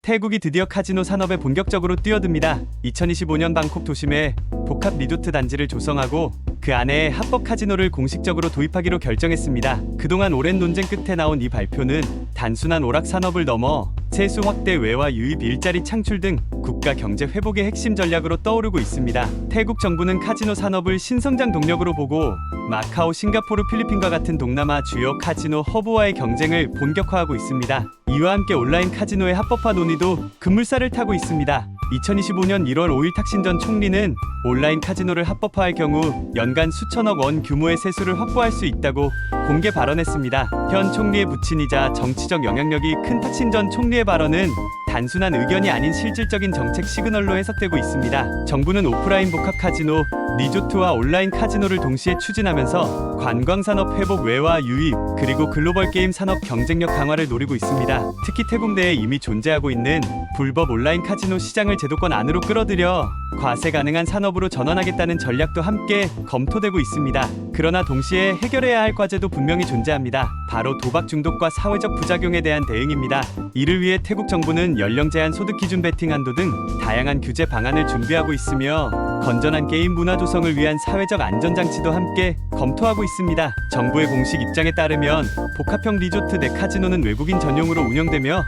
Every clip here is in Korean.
태국이 드디어 카지노 산업에 본격적으로 뛰어듭니다. 2025년 방콕 도심에 복합 리조트 단지를 조성하고 그 안에 합법 카지노를 공식적으로 도입하기로 결정했습니다. 그동안 오랜 논쟁 끝에 나온 이 발표는 단순한 오락 산업을 넘어 세수 확대, 외화 유입, 일자리 창출 등 국가 경제 회복의 핵심 전략으로 떠오르고 있습니다. 태국 정부는 카지노 산업을 신성장 동력으로 보고 마카오, 싱가포르, 필리핀과 같은 동남아 주요 카지노 허브와의 경쟁을 본격화하고 있습니다. 이와 함께 온라인 카지노의 합법화 논의도 급물살을 타고 있습니다. 2025년 1월 5일 탁신 전 총리는 온라인 카지노를 합법화할 경우 연간 수천억 원 규모의 세수를 확보할 수 있다고 공개 발언했습니다. 현 총리의 부친이자 정치적 영향력이 큰 탁신 전 총리의 발언은 단순한 의견이 아닌 실질적인 정책 시그널로 해석되고 있습니다. 정부는 오프라인 복합 카지노, 리조트와 온라인 카지노를 동시에 추진하면서 관광산업 회복, 외화 유입, 그리고 글로벌 게임 산업 경쟁력 강화를 노리고 있습니다. 특히 태국 내에 이미 존재하고 있는 불법 온라인 카지노 시장을 제도권 안으로 끌어들여 과세 가능한 산업으로 전환하겠다는 전략도 함께 검토되고 있습니다. 그러나 동시에 해결해야 할 과제도 분명히 존재합니다. 바로 도박 중독과 사회적 부작용에 대한 대응입니다. 이를 위해 태국 정부는 연령 제한, 소득 기준, 베팅 한도 등 다양한 규제 방안을 준비하고 있으며 건전한 게임 문화 조성을 위한 사회적 안전장치도 함께 검토하고 있습니다. 정부의 공식 입장에 따르면 복합형 리조트 내 카지노는 외국인 전용으로 운영되며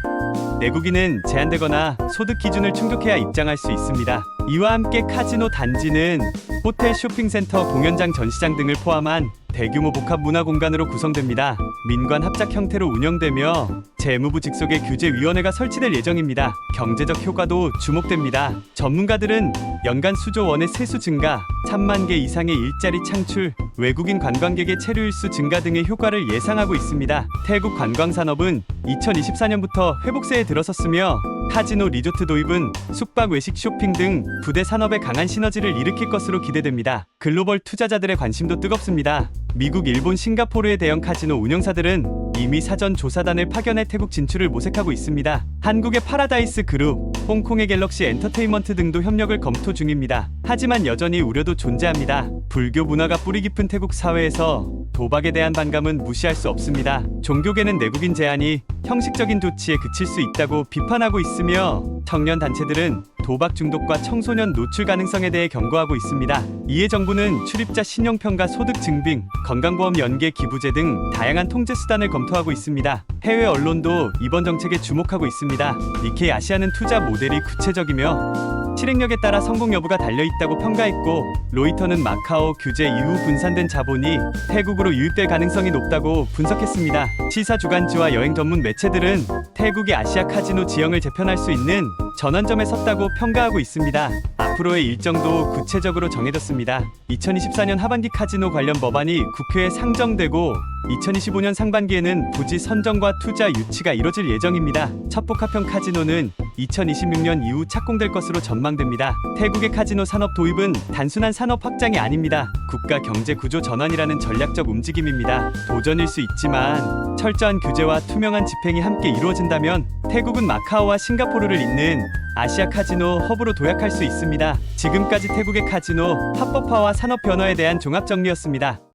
내국인은 제한되거나 소득 기준을 충족해야 입장할 수 있습니다. 이와 함께 카지노 단지는 호텔, 쇼핑센터, 공연장, 전시장 등을 포함한 대규모 복합 문화 공간으로 구성됩니다. 민관 합작 형태로 운영되며 재무부 직속의 규제위원회가 설치될 예정입니다. 경제적 효과도 주목됩니다. 전문가들은 연간 수조 원의 세수 증가, 3만 개 이상의 일자리 창출, 외국인 관광객의 체류일수 증가 등의 효과를 예상하고 있습니다. 태국 관광산업은 2024년부터 회복세에 들어섰으며 카지노 리조트 도입은 숙박, 외식, 쇼핑 등 부대 산업에 강한 시너지를 일으킬 것으로 기대됩니다. 글로벌 투자자들의 관심도 뜨겁습니다. 미국, 일본, 싱가포르의 대형 카지노 운영사들은 이미 사전 조사단을 파견해 태국 진출을 모색하고 있습니다. 한국의 파라다이스 그룹, 홍콩의 갤럭시 엔터테인먼트 등도 협력을 검토 중입니다. 하지만 여전히 우려도 존재합니다. 불교 문화가 뿌리 깊은 태국 사회에서 도박에 대한 반감은 무시할 수 없습니다. 종교계는 내국인 제한이 형식적인 조치에 그칠 수 있다고 비판하고 있으며 청년 단체들은 도박 중독과 청소년 노출 가능성에 대해 경고하고 있습니다. 이에 정부는 출입자 신용평가, 소득 증빙, 건강보험 연계 기부제 등 다양한 통제 수단을 검토하고 있습니다. 해외 언론도 이번 정책에 주목하고 있습니다. 니케이 아시아는 투자 모델이 구체적이며 실행력에 따라 성공 여부가 달려있다고 평가했고, 로이터는 마카오 규제 이후 분산된 자본이 태국으로 유입될 가능성이 높다고 분석했습니다. 시사 주간지와 여행 전문 매체들은 태국이 아시아 카지노 지형을 재편할 수 있는 전환점에 섰다고 평가하고 있습니다. 앞으로의 일정도 구체적으로 정해졌습니다. 2024년 하반기 카지노 관련 법안이 국회에 상정되고 2025년 상반기에는 부지 선정과 투자 유치가 이뤄질 예정입니다. 첫 복합형 카지노는 2026년 이후 착공될 것으로 전망됩니다. 태국의 카지노 산업 도입은 단순한 산업 확장이 아닙니다. 국가 경제 구조 전환이라는 전략적 움직임입니다. 도전일 수 있지만 철저한 규제와 투명한 집행이 함께 이루어진다면 태국은 마카오와 싱가포르를 잇는 아시아 카지노 허브로 도약할 수 있습니다. 지금까지 태국의 카지노 합법화와 산업 변화에 대한 종합 정리였습니다.